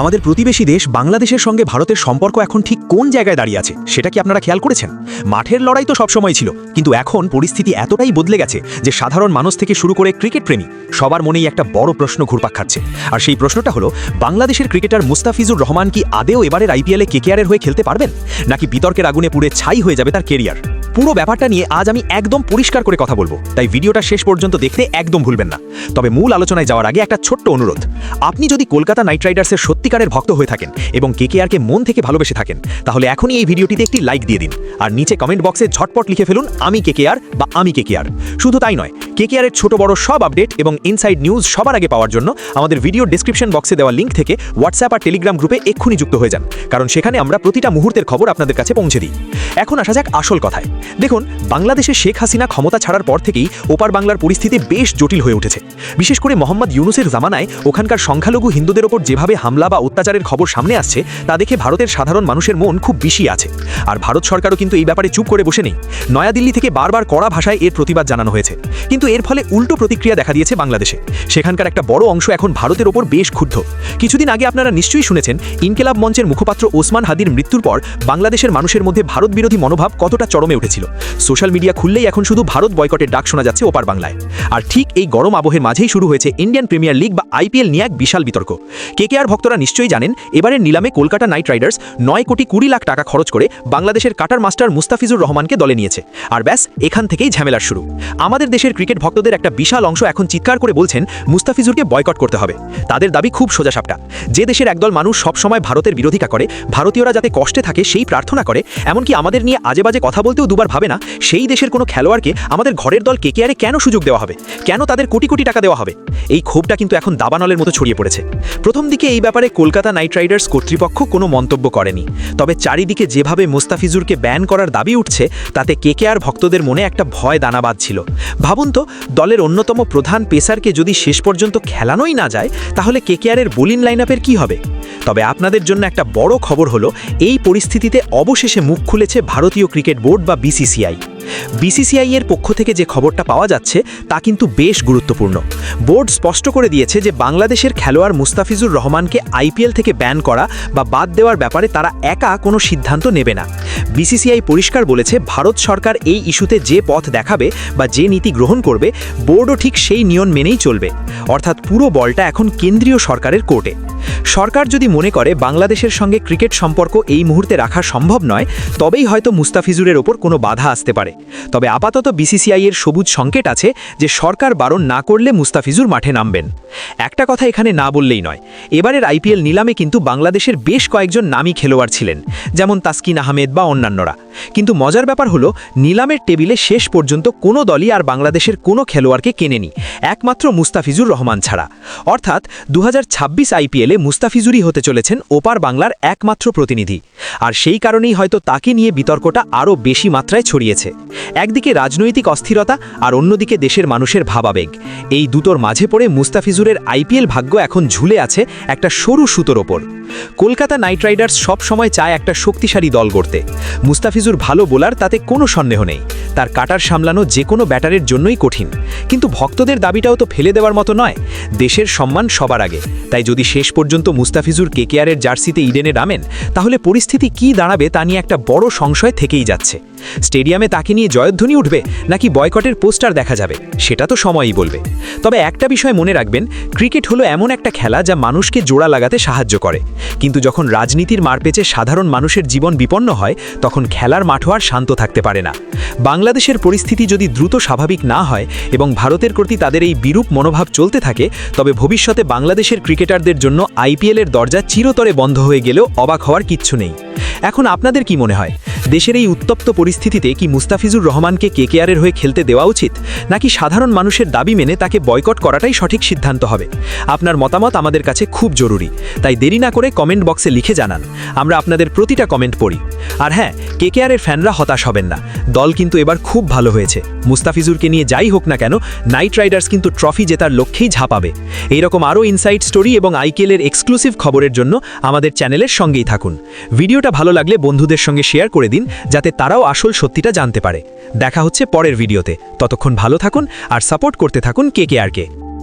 আমাদের প্রতিবেশী দেশ বাংলাদেশের সঙ্গে ভারতের সম্পর্ক এখন ঠিক কোন জায়গায় দাঁড়িয়ে আছে সেটা কি আপনারা খেয়াল করেছেন? মাঠের লড়াই তো সবসময় ছিল, কিন্তু এখন পরিস্থিতি এতটাই বদলে গেছে যে সাধারণ মানুষ থেকে শুরু করে ক্রিকেট প্রেমী সবার মনেই একটা বড় প্রশ্ন ঘুরপাক খাচ্ছে। আর সেই প্রশ্নটা হলো, বাংলাদেশের ক্রিকেটার মুস্তাফিজুর রহমান কি আদেও এবারের আইপিএলে কেকেআরের হয়ে খেলতে পারবেন, নাকি বিতর্কের আগুনে পুড়ে ছাই হয়ে যাবে তার কেরিয়ার? পুরো ব্যাপারটা নিয়ে আজ আমি একদম পরিষ্কার করে কথা বলবো, তাই ভিডিওটা শেষ পর্যন্ত দেখতে একদম ভুলবেন না। তবে মূল আলোচনায় যাওয়ার আগে একটা ছোট্ট অনুরোধ, আপনি যদি কলকাতা নাইট রাইডার্সের সত্যিকারের ভক্ত হয়ে থাকেন এবং কেকেআরকে মন থেকে ভালোবেসে থাকেন, তাহলে এখনই এই ভিডিওটিতে একটি লাইক দিয়ে দিন আর নিচে কমেন্ট বক্সে ঝটপট লিখে ফেলুন আমি কেকেআর বা আমি কেকেআর। শুধু তাই নয়, কেকেআরের ছোট বড় সব আপডেট এবং ইনসাইড নিউজ সবার আগে পাওয়ার জন্য আমাদের ভিডিও ডেসক্রিপশন বক্সে দেওয়া লিঙ্ক থেকে হোয়াটসঅ্যাপ আর টেলিগ্রাম গ্রুপে এক্ষুনি যুক্ত হয়ে যান, কারণ সেখানে আমরা প্রতিটা মুহূর্তের খবর আপনাদের কাছে পৌঁছে দিই। এখন আসা যাক আসল কথায়। দেখুন, বাংলাদেশে শেখ হাসিনা ক্ষমতা ছাড়ার পর থেকেই ওপার বাংলার পরিস্থিতি বেশ জটিল হয়ে উঠেছে। বিশেষ করে মোহাম্মদ ইউনুসের জামানায় ওখানকার সংখ্যালঘু হিন্দুদের ওপর যেভাবে হামলা বা অত্যাচারের খবর সামনে আসছে, তা দেখে ভারতের সাধারণ মানুষের মন খুব বেশি আছে। আর ভারত সরকারও কিন্তু এই ব্যাপারে চুপ করে বসে নেই। নয়াদিল্লি থেকে বারবার কড়া ভাষায় এর প্রতিবাদ জানানো হয়েছে, কিন্তু এর ফলে উল্টো প্রতিক্রিয়া দেখা দিয়েছে বাংলাদেশে। সেখানকার একটা বড় অংশ এখন ভারতের ওপর বেশ ক্ষুব্ধ। কিছুদিন আগে আপনারা নিশ্চয়ই শুনেছেন, ইনকেলাব মঞ্চের মুখপাত্র ওসমান হাদির মৃত্যুর পর বাংলাদেশের মানুষের মধ্যে ভারত বিরোধী মনোভাব কতটা চরমে উঠেছিল। সোশ্যাল মিডিয়া খুললেই এখন শুধু ভারত বয়কটের ডাক শোনা যাচ্ছে ওপার বাংলায়। আর ঠিক এই গরম আবহের মাঝেই শুরু হয়েছে ইন্ডিয়ান প্রিমিয়ার লিগ বা আইপিএল নিয়ে এক বিশাল বিতর্ক। কেকেআর ভক্তরা নিশ্চয়ই জানেন, এবারের নিলামে কলকাতা নাইট রাইডার্স 9,20,00,000 টাকা খরচ করে বাংলাদেশের কাটার মাস্টার মুস্তাফিজুর রহমানকে দলে নিয়েছে। আর ব্যাস, এখান থেকেই ঝামেলার শুরু। আমাদের দেশের ক্রিকেট ভক্তদের একটা বিশাল অংশ এখন চিৎকার করে বলছেন মুস্তাফিজুরকে বয়কট করতে হবে। তাদের দাবি খুব সোজাসাপটা, যে দেশের একদল মানুষ সবসময় ভারতের বিরোধিতা করে, ভারতীয়রা যাতে কষ্টে থাকে সেই প্রার্থনা করে, এমনকি আমাদের নিয়ে আজে বাজে কথা বলতেও দুবার ভাবে না, সেই দেশের কোনো খেলোয়াড়কে আমাদের ঘরের দল কেকেআরে কেন সুযোগ দেওয়া হবে, কেন তাদের কোটি কোটি টাকা দেওয়া হবে? এই ক্ষোভটা কিন্তু এখন দাবানলের মতো ছড়িয়ে পড়েছে। প্রথম দিকে এই ব্যাপারে কলকাতা নাইট রাইডার্স কর্তৃপক্ষ কোনো মন্তব্য করেনি, তবে চারিদিকে যেভাবে মুস্তাফিজুরকে ব্যান করার দাবি উঠছে, তাতে কেকেআর ভক্তদের মনে একটা ভয় দানা বাঁধছিল। ভাবুন তো, দলের অন্যতম প্রধান পেসারকে যদি শেষ পর্যন্ত খেলানোই না যায়, তাহলে কেকেআরের বোলিং লাইনআপের কি হবে? তবে আপনাদের জন্য একটা বড় খবর হলো, এই পরিস্থিতিতে অবশেষে মুখ খুলেছে ভারতীয় ক্রিকেট বোর্ড বা বিসিসিআই। বিসিসিআই এর পক্ষ থেকে যে খবরটা পাওয়া যাচ্ছে তা কিন্তু বেশ গুরুত্বপূর্ণ। বোর্ড স্পষ্ট করে দিয়েছে যে বাংলাদেশের খেলোয়াড় মুস্তাফিজুর রহমানকে আইপিএল থেকে ব্যান করা বা বাদ দেওয়ার ব্যাপারে তারা একা কোনো সিদ্ধান্ত নেবে না। বিসিসিআই পরিষ্কার বলেছে, ভারত সরকার এই ইস্যুতে যে পথ দেখাবে বা যে নীতি গ্রহণ করবে, বোর্ডও ঠিক সেই নিয়ম মেনেই চলবে। অর্থাৎ পুরো বলটা এখন কেন্দ্রীয় সরকারের কোর্টে। সরকার যদি মনে করে বাংলাদেশের সঙ্গে ক্রিকেট সম্পর্ক এই মুহূর্তে রাখা সম্ভব নয়, তবেই হয়তো মুস্তাফিজুরের ওপর কোনো বাধা আসতে পারে। তবে আপাতত বিসিসিআই এর সবুজ সংকেত আছে যে সরকার বারণ না করলে মুস্তাফিজুর মাঠে নামবেন। একটা কথা এখানে না বললেই নয়, এবারের আইপিএল নিলামে কিন্তু বাংলাদেশের বেশ কয়েকজন নামী খেলোয়াড় ছিলেন, যেমন তাসকিন আহমেদ বা অন্যান্যরা। কিন্তু মজার ব্যাপার হলো, নিলামের টেবিলে শেষ পর্যন্ত কোনো দলই আর বাংলাদেশের কোনো খেলোয়াড়কে কেনেনি, একমাত্র মুস্তাফিজুর রহমান ছাড়া। অর্থাৎ 2026 আইপিএলে মুস্তাফিজুরই হতে চলেছেন ওপার বাংলার একমাত্র প্রতিনিধি। আর সেই কারণেই হয়তো তাকে নিয়ে বিতর্কটা আরও বেশি মাত্রায় ছড়িয়েছে। একদিকে রাজনৈতিক অস্থিরতা আর অন্যদিকে দেশের মানুষের ভাবাবেগ, এই দুটোর মাঝে পড়ে মুস্তাফিজুরের আইপিএল ভাগ্য এখন ঝুলে আছে একটা সরু সুতোর ওপর। কলকাতা নাইট রাইডার্স সব সময় চায় একটা শক্তিশালী দল গড়তে। মুস্তাফিজুর ভালো বোলার, তাতে কোনো সন্দেহ নেই। তার কাটার সামলানো যে কোনো ব্যাটারের জন্যই কঠিন, কিন্তু ভক্তদের দাবিটাও তো ফেলে দেওয়ার মতো নয়। দেশের সম্মান সবার আগে। তাই যদি শেষ পর্যন্ত মুস্তাফিজুর কেকেআরের জার্সিতে ইডেনে নামেন, তাহলে পরিস্থিতি কি দাঁড়াবে তা নিয়ে একটা বড় সংশয় থেকেই যাচ্ছে। স্টেডিয়ামে তাকে নিয়ে জয়ধ্বনি উঠবে নাকি বয়কটের পোস্টার দেখা যাবে, সেটা তো সময়ই বলবে। তবে একটা বিষয় মনে রাখবেন, ক্রিকেট হলো এমন একটা খেলা যা মানুষকে জোড়া লাগাতে সাহায্য করে, কিন্তু যখন রাজনীতির মারপেচে সাধারণ মানুষের জীবন বিপন্ন হয়, তখন খেলার মাঠও আর শান্ত থাকতে পারে না। বাংলাদেশের পরিস্থিতি যদি দ্রুত স্বাভাবিক না হয় এবং ভারতের প্রতি তাদের এই বিরূপ মনোভাব চলতে থাকে, তবে ভবিষ্যতে বাংলাদেশের ক্রিকেটারদের জন্য আইপিএলের দরজা চিরতরে বন্ধ হয়ে গেলেও অবাক হওয়ার কিচ্ছু নেই। এখন আপনাদের কি মনে হয়, দেশের এই উত্তপ্ত পরিস্থিতিতে কি মুস্তাফিজুর রহমানকে কেকেআরের হয়ে খেলতে দেওয়া উচিত, নাকি সাধারণ মানুষের দাবি মেনে তাকে বয়কট করাটাই সঠিক সিদ্ধান্ত হবে? আপনার মতামত আমাদের কাছে খুব জরুরি, তাই দেরি না করে কমেন্ট বক্সে লিখে জানান। আমরা আপনাদের প্রতিটা কমেন্ট পড়ি। আর হ্যাঁ, কেকেআরের ফ্যানরা হতাশ হবেন না, দল কিন্তু এবার খুব ভালো হয়েছে। মুস্তাফিজুরকে নিয়ে যাই হোক না কেন, নাইট রাইডার্স কিন্তু ট্রফি জেতার লক্ষ্যেই ঝাঁপাবে। এইরকম আরও ইনসাইড স্টোরি এবং আইপিএলের এক্সক্লুসিভ খবরের জন্য আমাদের চ্যানেলের সঙ্গেই থাকুন। ভিডিওটা ভালো লাগলে বন্ধুদের সঙ্গে শেয়ার করে দিন, যাতে তারাও আসল সত্যিটা জানতে পারে। দেখা হচ্ছে পরের ভিডিওতে। ততক্ষণ ভালো থাকুন আর সাপোর্ট করতে থাকুন কেকেআরকে।